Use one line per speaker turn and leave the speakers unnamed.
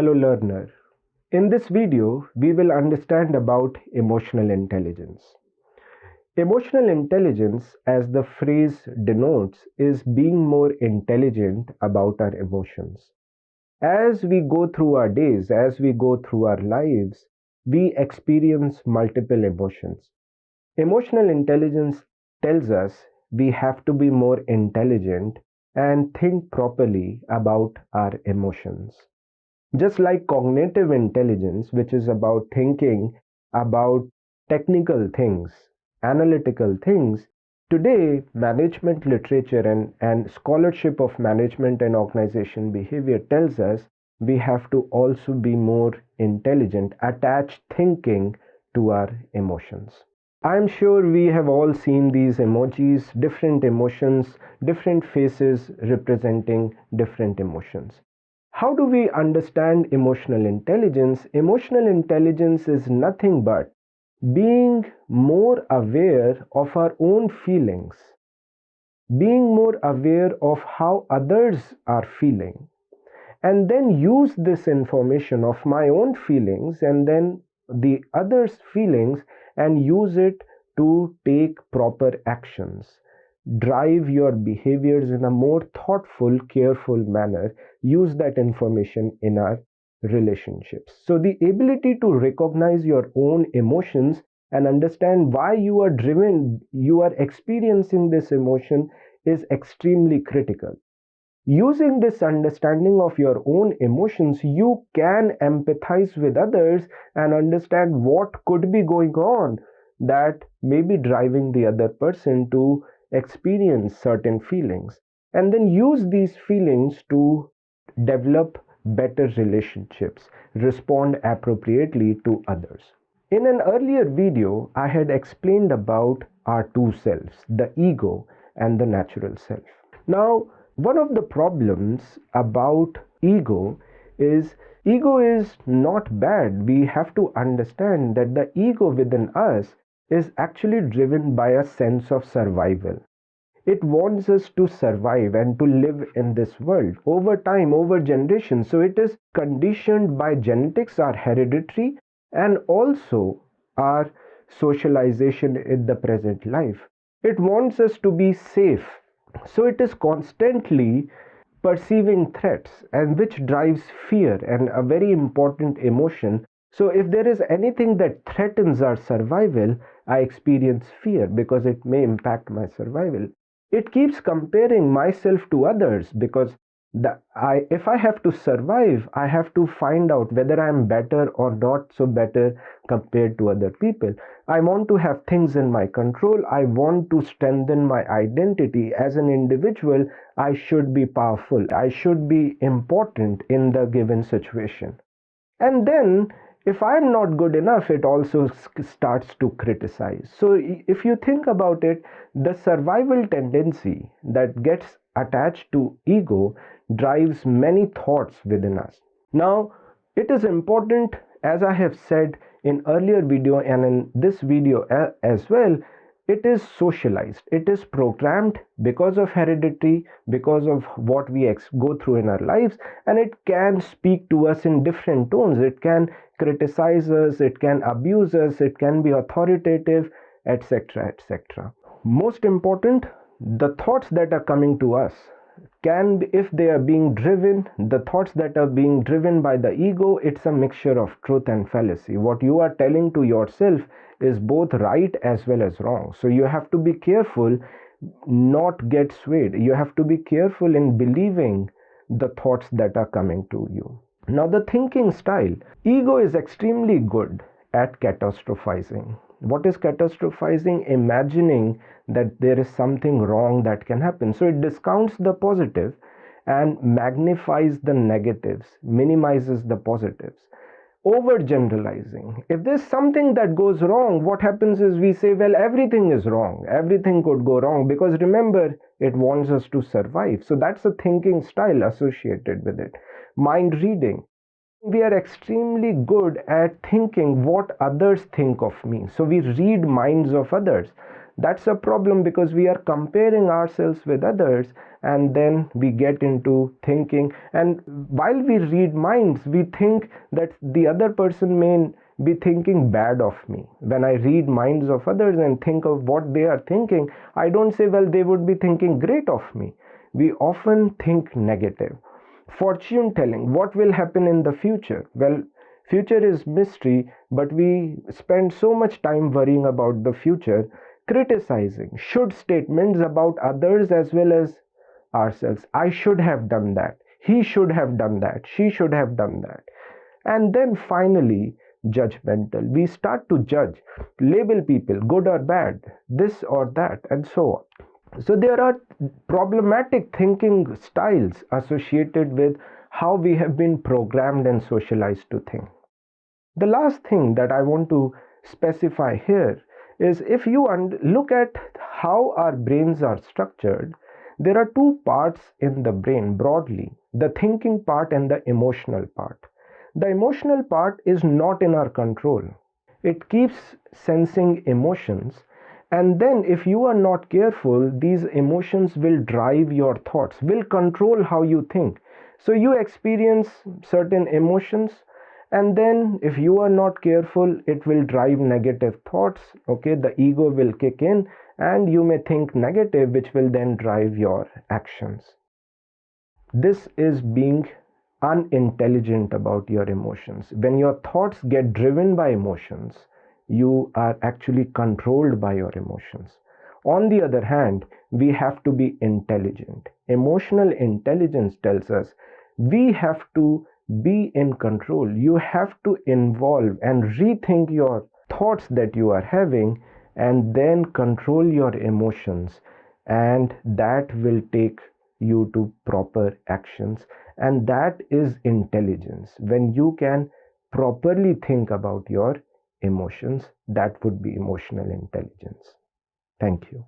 Hello learner. In this video, we will understand about emotional intelligence. Emotional intelligence, as the phrase denotes, is being more intelligent about our emotions. As we go through our days, as we go through our lives, we experience multiple emotions. Emotional intelligence tells us we have to be more intelligent and think properly about our emotions. Just like cognitive intelligence, which is about thinking about technical things, analytical things, today management literature and scholarship of management and organization behavior tells us we have to also be more intelligent, attach thinking to our emotions. I'm sure we have all seen these emojis, different emotions, different faces representing different emotions. How do we understand emotional intelligence? Emotional intelligence is nothing but being more aware of our own feelings, being more aware of how others are feeling, and then use this information of my own feelings and then the others' feelings and use it to take proper actions. Drive your behaviors in a more thoughtful, careful manner. Use that information in our relationships. So, the ability to recognize your own emotions and understand why you are driven, you are experiencing this emotion is extremely critical. Using this understanding of your own emotions, you can empathize with others and understand what could be going on that may be driving the other person to experience certain feelings, and then use these feelings to develop better relationships, respond appropriately to others. In an earlier video, I had explained about our two selves, the ego and the natural self. Now, one of the problems about ego is not bad. We have to understand that the ego within us is actually driven by a sense of survival. It wants us to survive and to live in this world over time, over generations. So it is conditioned by genetics, our hereditary, and also our socialization in the present life. It wants us to be safe. So it is constantly perceiving threats, and which drives fear and a very important emotion. So if there is anything that threatens our survival, I experience fear because it may impact my survival. It keeps comparing myself to others because if I have to survive, I have to find out whether I am better or not so better compared to other people. I want to have things in my control. I want to strengthen my identity as an individual. I should be powerful. I should be important in the given situation. And then if I'm not good enough, it also starts to criticize. So if you think about it, the survival tendency that gets attached to ego drives many thoughts within us. Now, it is important, as I have said in earlier video and in this video as well, it is socialized, it is programmed because of heredity, because of what we go through in our lives, and it can speak to us in different tones. It can criticize us, it can abuse us, it can be authoritative, etc., etc. Most important, the thoughts that are coming to us can be, if they are being driven, the thoughts that are being driven by the ego, it's a mixture of truth and fallacy. What you are telling to yourself is both right as well as wrong. So you have to be careful not get swayed. You have to be careful in believing the thoughts that are coming to you. Now, the thinking style. Ego is extremely good at catastrophizing. What is catastrophizing? Imagining that there is something wrong that can happen. So it discounts the positive and magnifies the negatives, minimizes the positives. Overgeneralizing. If there's something that goes wrong, what happens is we say, well, everything is wrong. Everything could go wrong because remember, it wants us to survive. So that's a thinking style associated with it. Mind reading. We are extremely good at thinking what others think of me. So we read minds of others. That's a problem because we are comparing ourselves with others, and then we get into thinking, and while we read minds, we think that the other person may be thinking bad of me. When I read minds of others and think of what they are thinking, I don't say, well, they would be thinking great of me. We often think negative. Fortune telling, what will happen in the future? Well, future is mystery, but we spend so much time worrying about the future. Criticizing, should statements about others as well as ourselves. I should have done that. He should have done that. She should have done that. And then finally, judgmental. We start to judge, label people good or bad, this or that, and so on. So there are problematic thinking styles associated with how we have been programmed and socialized to think. The last thing that I want to specify here is, if you look at how our brains are structured, there are two parts in the brain broadly: the thinking part and the emotional part. The emotional part is not in our control. It keeps sensing emotions, and then if you are not careful, these emotions will drive your thoughts, will control how you think. So you experience certain emotions, and then if you are not careful, it will drive negative thoughts. Okay, the ego will kick in, and you may think negative, which will then drive your actions. This is being unintelligent about your emotions. When your thoughts get driven by emotions, you are actually controlled by your emotions. On the other hand, we have to be intelligent. Emotional intelligence tells us we have to be in control. You have to involve and rethink your thoughts that you are having, and then control your emotions, and that will take you to proper actions. And that is intelligence. When you can properly think about your emotions, that would be emotional intelligence. Thank you.